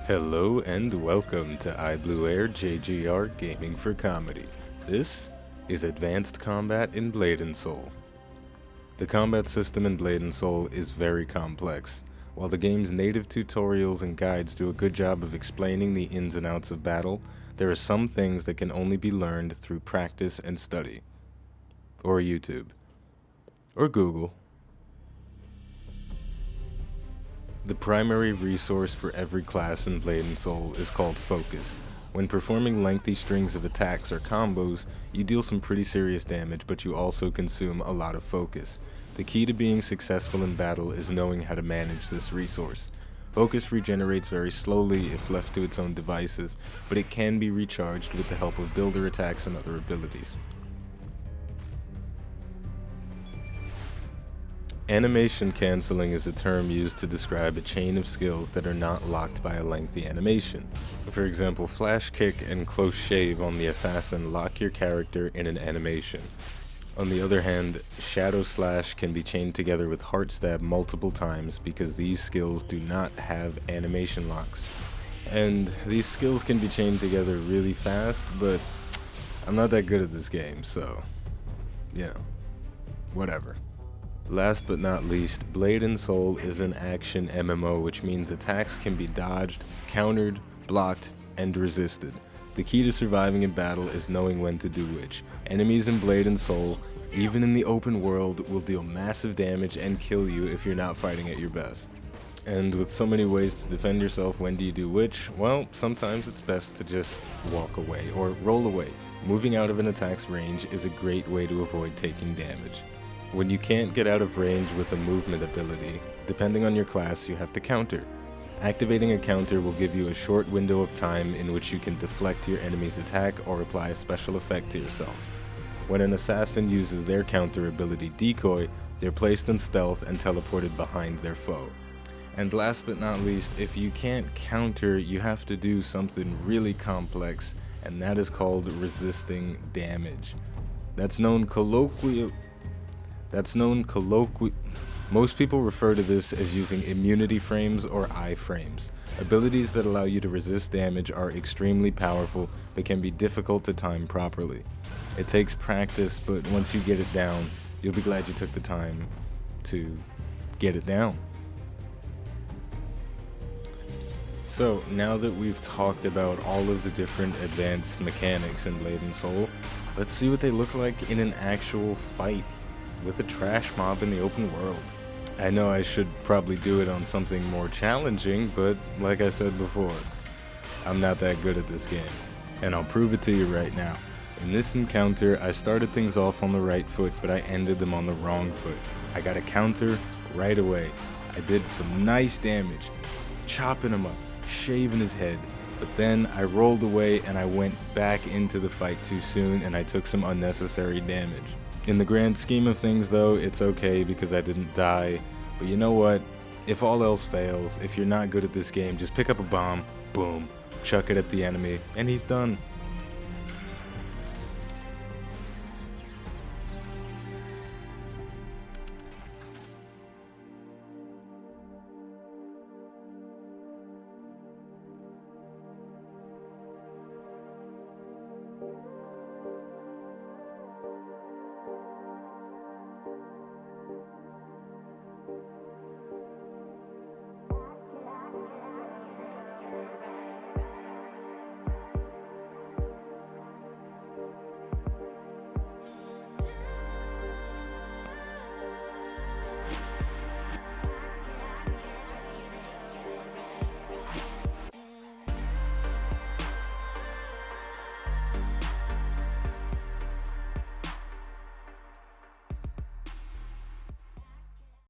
Hello and welcome to iBluairJgR Gaming for Comedy. This is Advanced Combat in Blade & Soul. The combat system in Blade & Soul is very complex. While the game's native tutorials and guides do a good job of explaining the ins and outs of battle, there are some things that can only be learned through practice and study. Or YouTube. Or Google. The primary resource for every class in Blade & Soul is called Focus. When performing lengthy strings of attacks or combos, you deal some pretty serious damage, but you also consume a lot of focus. The key to being successful in battle is knowing how to manage this resource. Focus regenerates very slowly if left to its own devices, but it can be recharged with the help of builder attacks and other abilities. Animation cancelling is a term used to describe a chain of skills that are not locked by a lengthy animation. For example, flash kick and close shave on the assassin lock your character in an animation. On the other hand, shadow slash can be chained together with heart stab multiple times because these skills do not have animation locks. And these skills can be chained together really fast, but I'm not that good at this game, so yeah, whatever. Last but not least, Blade & Soul is an action MMO, which means attacks can be dodged, countered, blocked, and resisted. The key to surviving in battle is knowing when to do which. Enemies in Blade & Soul, even in the open world, will deal massive damage and kill you if you're not fighting at your best. And with so many ways to defend yourself, when do you do which? Well, sometimes it's best to just walk away or roll away. Moving out of an attack's range is a great way to avoid taking damage. When you can't get out of range with a movement ability, depending on your class, you have to counter. Activating a counter will give you a short window of time in which you can deflect your enemy's attack or apply a special effect to yourself. When an assassin uses their counter ability Decoy, they're placed in stealth and teleported behind their foe. And last but not least, if you can't counter, you have to do something really complex, and that is called resisting damage. Most people refer to this as using immunity frames or iframes. Abilities that allow you to resist damage are extremely powerful, but can be difficult to time properly. It takes practice, but once you get it down, you'll be glad you took the time to get it down. So, now that we've talked about all of the different advanced mechanics in Blade & Soul, let's see what they look like in an actual fight with a trash mob in the open world. I know I should probably do it on something more challenging, but like I said before, I'm not that good at this game. And I'll prove it to you right now. In this encounter, I started things off on the right foot, but I ended them on the wrong foot. I got a counter right away. I did some nice damage, chopping him up, shaving his head, but then I rolled away and I went back into the fight too soon and I took some unnecessary damage. In the grand scheme of things though, it's okay because I didn't die, but you know what? If all else fails, if you're not good at this game, just pick up a bomb, boom, chuck it at the enemy, and he's done.